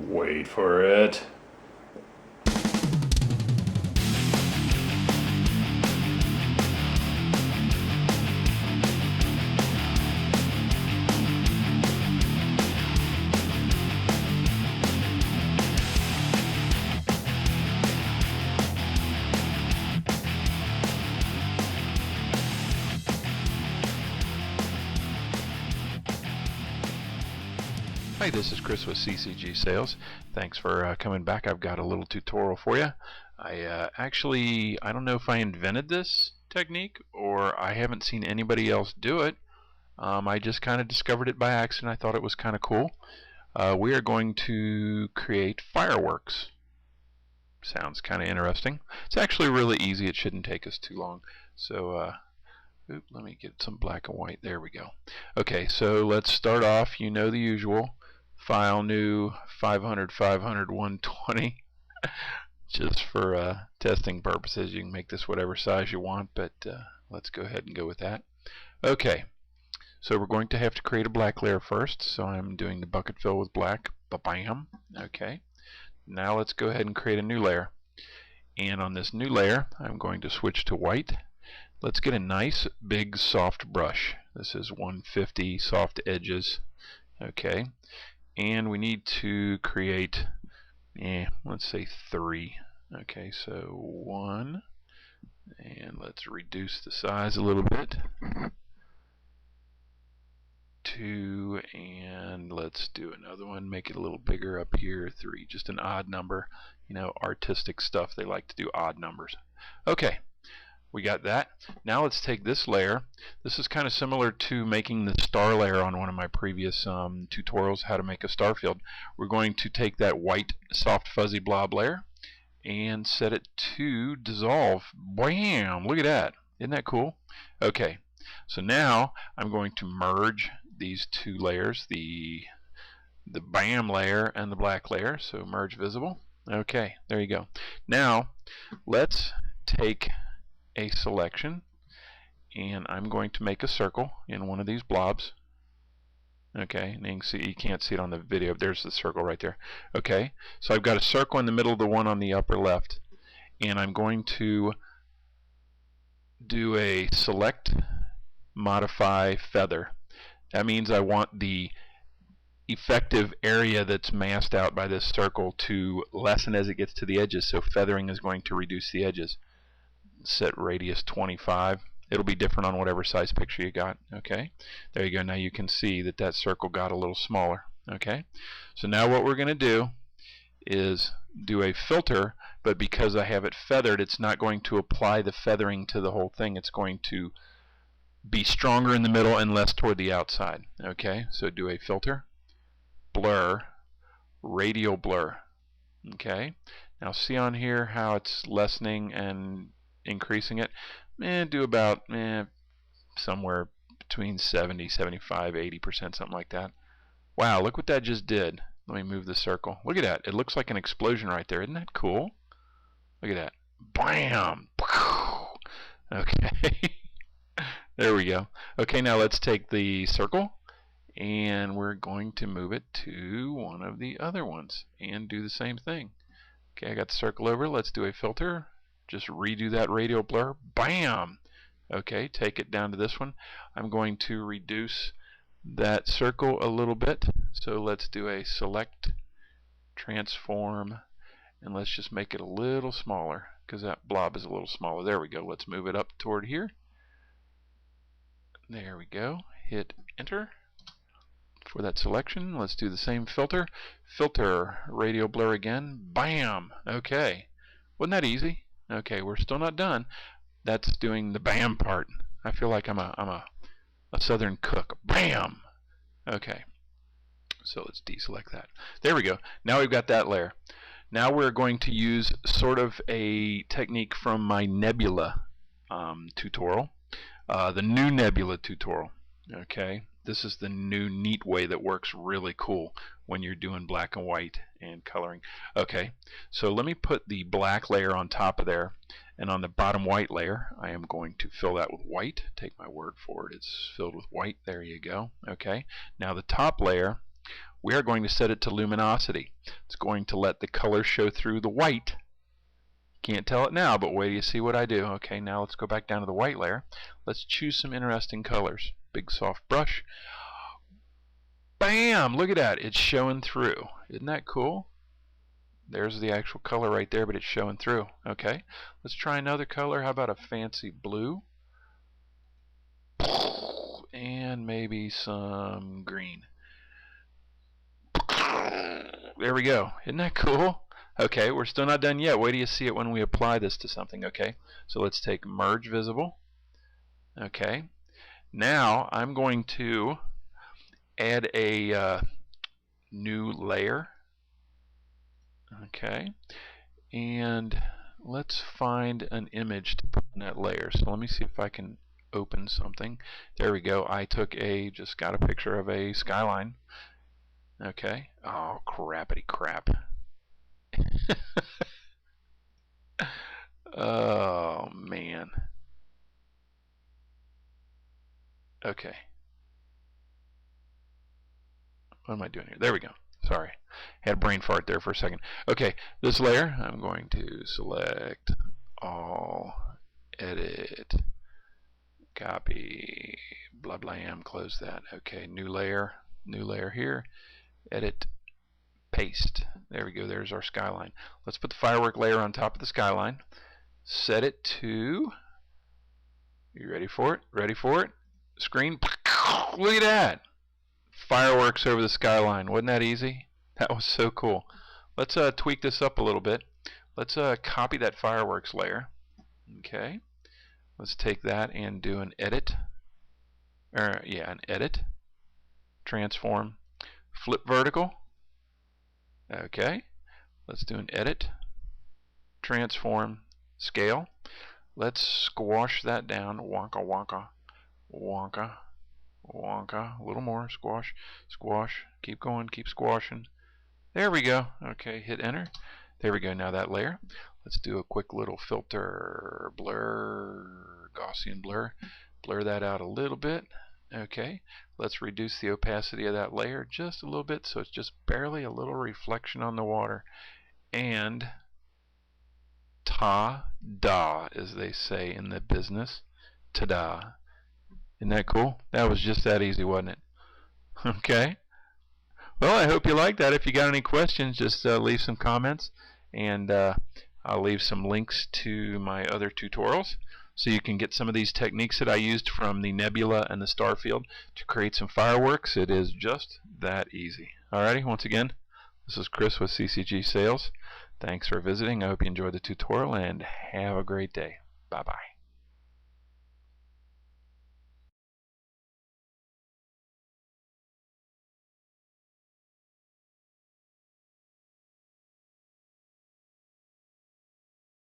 Wait for it. Hi, this is Chris with CCG Sales. Thanks for coming back. I've got a little tutorial for you. I don't know if I invented this technique or I haven't seen anybody else do it. I just kind of discovered it by accident. I thought it was kind of cool. We are going to create fireworks. Sounds kind of interesting. It's actually really easy. It shouldn't take us too long. So let me get some black and white. There we go. Okay, so let's start off. You know the usual. File, new, 500, 500, 120. Just for testing purposes, you can make this whatever size you want, but let's go ahead and go with that. Okay, so we're going to have to create a black layer first, so I'm doing the bucket fill with black. Ba-bam. Okay, now let's go ahead and create a new layer. And on this new layer, I'm going to switch to white. Let's get a nice big soft brush. This is 150 soft edges. Okay, and we need to create, let's say 3. Okay, so 1, and let's reduce the size a little bit. 2, and let's do another one, make it a little bigger up here. 3, just an odd number. You know, artistic stuff, they like to do odd numbers. Okay, we got that. Now let's take this layer. This is kind of similar to making the star layer on one of my previous tutorials, how to make a star field. We're going to take that white soft fuzzy blob layer and set it to dissolve. Bam! Look at that. Isn't that cool? Okay, so now I'm going to merge these two layers, the BAM layer and the black layer. So merge visible. Okay, there you go. Now let's take a selection, and I'm going to make a circle in one of these blobs. Okay, and you can see, you can't see it on the video. There's the circle right there. Okay, so I've got a circle in the middle of the one on the upper left, and I'm going to do a select, modify, feather. That means I want the effective area that's masked out by this circle to lessen as it gets to the edges, so feathering is going to reduce the edges. Set radius 25. It'll be different on whatever size picture you got. Okay, there you go. Now you can see that that circle got a little smaller. Okay, so now what we're going to do is do a filter, but because I have it feathered, it's not going to apply the feathering to the whole thing. It's going to be stronger in the middle and less toward the outside. Okay, so do a filter, blur, radial blur. Okay, now see on here how it's lessening and increasing it. Do about somewhere between 70, 75, 80%, something like that. Wow, look what that just did. Let me move the circle. Look at that. It looks like an explosion right there. Isn't that cool? Look at that. Bam! Okay. There we go. Okay, now let's take the circle and we're going to move it to one of the other ones and do the same thing. Okay, I got the circle over. Let's do a filter. Just redo that radial blur. Bam! Okay, take it down to this one. I'm going to reduce that circle a little bit. So let's do a select, transform, and let's just make it a little smaller because that blob is a little smaller. There we go. Let's move it up toward here. There we go. Hit enter for that selection. Let's do the same filter. Filter, radial blur again. Bam! Okay. Wasn't that easy? Okay, we're still not done. That's doing the bam part. I feel like I'm a southern cook. Bam! Okay. So let's deselect that. There we go. Now we've got that layer. Now we're going to use sort of a technique from my Nebula tutorial. The new Nebula tutorial. Okay, this is the new neat way that works really cool when you're doing black and white and coloring. Okay, so let me put the black layer on top of there, and on the bottom white layer I am going to fill that with white. Take my word for it, it's filled with white. There you go. Okay, now the top layer, we are going to set it to luminosity. It's going to let the color show through the white. Can't tell it now, but wait till you see what I do. Okay, now let's go back down to the white layer. Let's choose some interesting colors. Big soft brush. Bam! Look at that. It's showing through. Isn't that cool? There's the actual color right there, but it's showing through. Okay, let's try another color. How about a fancy blue? And maybe some green. There we go. Isn't that cool? Okay, we're still not done yet. Wait till you see it when we apply this to something. Okay, so let's take Merge Visible. Okay, now I'm going to add a new layer. Okay, and let's find an image to put in that layer. So let me see if I can open something. There we go. I just got a picture of a skyline. Okay. Oh, crappity crap. Oh, man. Okay. What am I doing here? There we go. Sorry. Had a brain fart there for a second. Okay, this layer, I'm going to select all, edit, copy, blah blam, close that. Okay, new layer here, edit, paste. There we go, there's our skyline. Let's put the firework layer on top of the skyline. Set it to, you ready for it? Ready for it? Screen, look at that! Fireworks over the skyline. Wasn't that easy? That was so cool. Let's tweak this up a little bit. Let's copy that fireworks layer. Okay. Let's take that and do an edit. An edit. Transform. Flip vertical. Okay. Let's do an edit. Transform. Scale. Let's squash that down. Wonka, wonka, wonka. Wonka, a little more, squash, squash, keep going, keep squashing. There we go. Okay, hit enter. There we go. Now that layer. Let's do a quick little filter, blur, Gaussian blur. Blur that out a little bit. Okay, let's reduce the opacity of that layer just a little bit so it's just barely a little reflection on the water. And ta-da, as they say in the business. Ta-da. Isn't that cool? That was just that easy, wasn't it? Okay. Well, I hope you liked that. If you got any questions, just leave some comments, and I'll leave some links to my other tutorials so you can get some of these techniques that I used from the Nebula and the Starfield to create some fireworks. It is just that easy. Alrighty, once again, this is Chris with CCG Sales. Thanks for visiting. I hope you enjoyed the tutorial, and have a great day. Bye-bye.